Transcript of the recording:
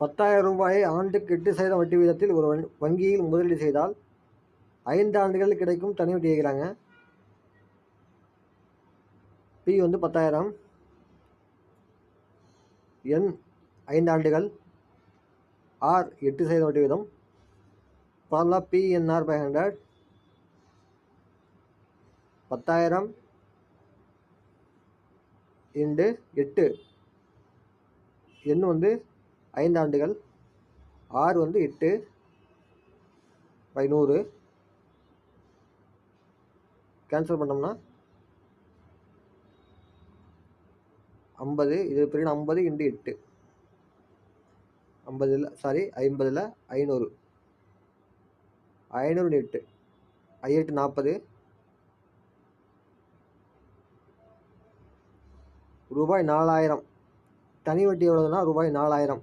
ரூ. 10,000 ஆண்டுக்கு 8% வட்டி வீதத்தில் ஒரு வங்கியில் முதலீடு செய்தால் 5 ஆண்டுகள் கிடைக்கும் தனி வட்டி கேட்குறாங்க. பி வந்து 10,000, என் 5 ஆண்டுகள், ஆர் 8% வட்டி வீதம். Formula PNR by 100. 10,000 இன்டு 8. எண் வந்து 5 ஆண்டுகள், ஆர் வந்து 8 பை 100. கேன்சல் பண்ணோம்னா 50. இது பிறகு 50 இன்டு 8. 50 500. 500 8. 8 40. ரூபாய் 4,000. தனி வட்டி எவ்வளவுனா ரூபாய் 4,000.